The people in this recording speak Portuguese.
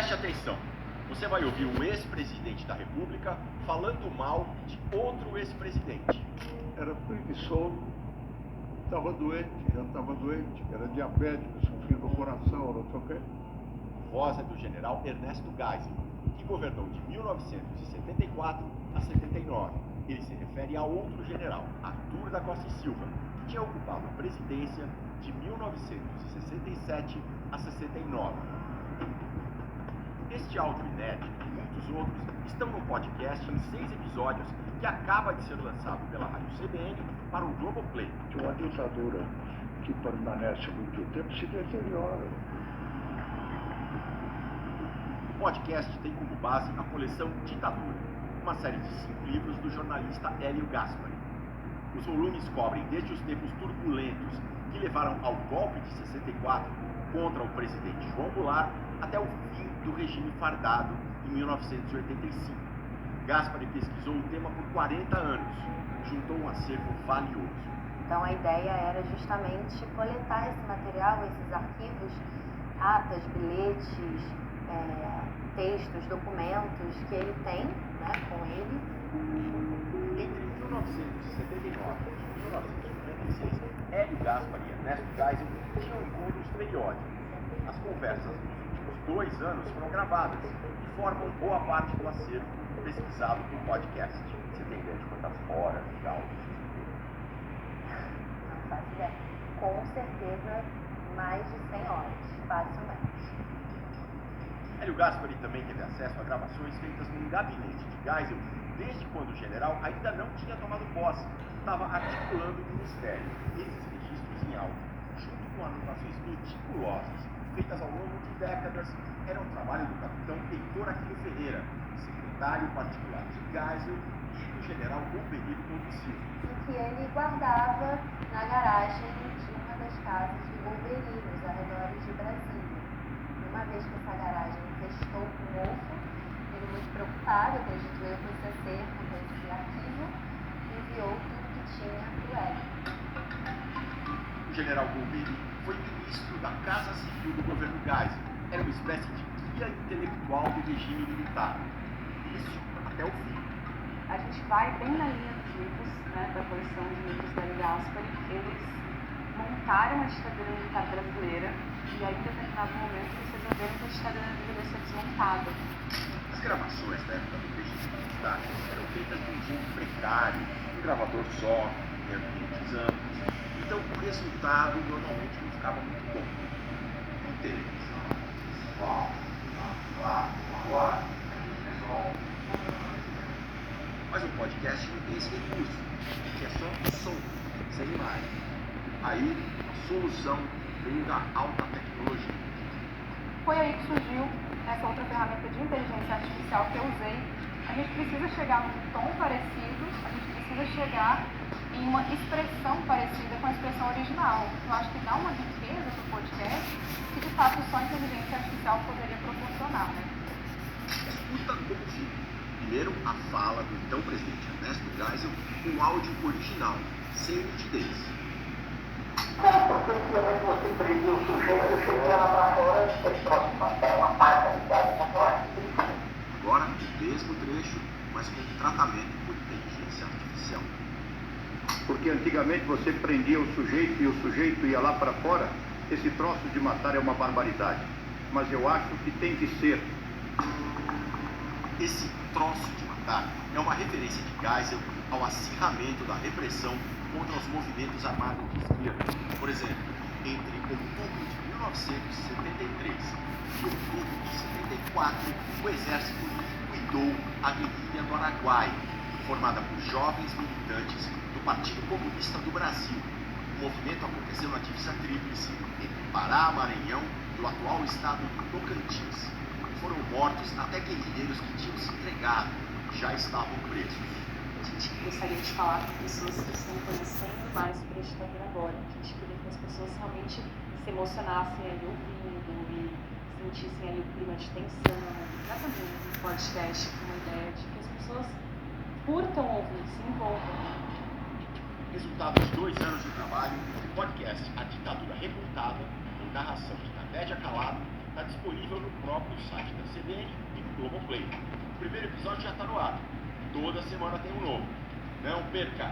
Preste atenção. Você vai ouvir um ex-presidente da República falando mal de outro ex-presidente. Era preguiçoso, já estava doente, era diabético, sofria do coração, não sei o quê. Voz é do general Ernesto Geisel, que governou de 1974 a 79. Ele se refere a outro general, Arthur da Costa e Silva, que tinha ocupado a presidência de 1967 a 69. Este áudio inédito e muitos outros estão no podcast em 6 episódios que acaba de ser lançado pela Rádio CBN para o Globoplay. Uma ditadura que permanece muito tempo se deteriora. O podcast tem como base a coleção Ditadura, uma série de 5 livros do jornalista Hélio Gaspari. Os volumes cobrem desde os tempos turbulentos que levaram ao golpe de 64 contra o presidente João Goulart até o fim do regime fardado em 1985. Gaspari pesquisou o tema por 40 anos, juntou um acervo valioso. Então a ideia era justamente coletar esse material, esses arquivos, atas, bilhetes, textos, documentos que ele tem, né, com ele. Entre 1979 e 1996, Hélio Gaspari e Ernesto Geisel tinham encontros periódicos. As conversas dos últimos 2 anos foram gravadas e formam boa parte do acervo pesquisado por podcast. Você tem ideia de quantas horas de áudio? Não faço ideia. Com certeza, mais de 100 horas, facilmente. Hélio Gaspari também teve acesso a gravações feitas num gabinete de Geisel desde quando o general ainda não tinha tomado posse, estava articulando o ministério. Esses registros em áudio, junto com anotações meticulosas, feitas ao longo de décadas, eram trabalho do capitão Heitor Aquino Ferreira, secretário particular de Geisel e do general Golbery Silva. E que ele guardava na garagem de uma das casas de Golbery, nos arredores de Brasília. Uma vez que essa garagem infestou com mofo, ele, muito preocupado, acredito eu, com esse acervo, com esse arquivo, enviou tudo que tinha para o Hélio. O general Golbery foi ministro da Casa Civil do governo Geisel. Era uma espécie de guia intelectual do regime militar. Isso até o fim. A gente vai bem na linha dos livros, né, da coleção de livros da Hélio Gaspari. Eles montaram a ditadura militar brasileira e aí, em determinado momento, eles resolveram que a ditadura deveria ser desmontada. As gravações da época do regime militar eram feitas de um jeito precário, um gravador só, em ambientes amplos. Então, o resultado normalmente não ficava muito bom. Mas o podcast não tem esse recurso, que é só som, sem imagem. Aí, a solução veio da alta tecnologia. Foi aí que surgiu essa outra ferramenta de inteligência artificial que eu usei. A gente precisa chegar num tom parecido, a gente precisa chegar em uma expressão parecida com a expressão original. Eu acho que dá uma riqueza para o podcast que, de fato, só a inteligência artificial poderia proporcionar, né? Escuta como fica. Primeiro, a fala do então presidente Ernesto Geisel com áudio original, sem nitidez. Você prendeu o sujeito, eu cheguei lá para fora, ele trouxe uma parcialidade na fora. Agora, o mesmo trecho, mas com tratamento por inteligência artificial. Porque antigamente você prendia o sujeito e o sujeito ia lá para fora. Esse troço de matar é uma barbaridade. Mas eu acho que tem que ser. Esse troço de matar é uma referência de Geisel ao acirramento da repressão contra os movimentos armados de esquerda. Por exemplo, entre outubro de 1973 e outubro de 74, o exército liquidou a guerrilha do Araguaia, formada por jovens militantes do Partido Comunista do Brasil. O movimento aconteceu na divisa tríplice entre Pará, Maranhão e o atual estado do Tocantins. Foram mortos até guerrilheiros que tinham se entregado, já estavam presos. A gente gostaria de falar com pessoas que estão conhecendo mais sobre a ditadura agora. A gente queria que as pessoas realmente se emocionassem ali ouvindo e sentissem ali o clima de tensão. Exatamente um podcast com uma ideia de que as pessoas curtam ouvir, se envolvam. Resultado de 2 anos de trabalho, o podcast A Ditadura Remontada, com narração de Nadédia Calado está disponível no próprio site da CBN e no Globoplay. O primeiro episódio já está no ar. Toda semana tem um novo. Não perca!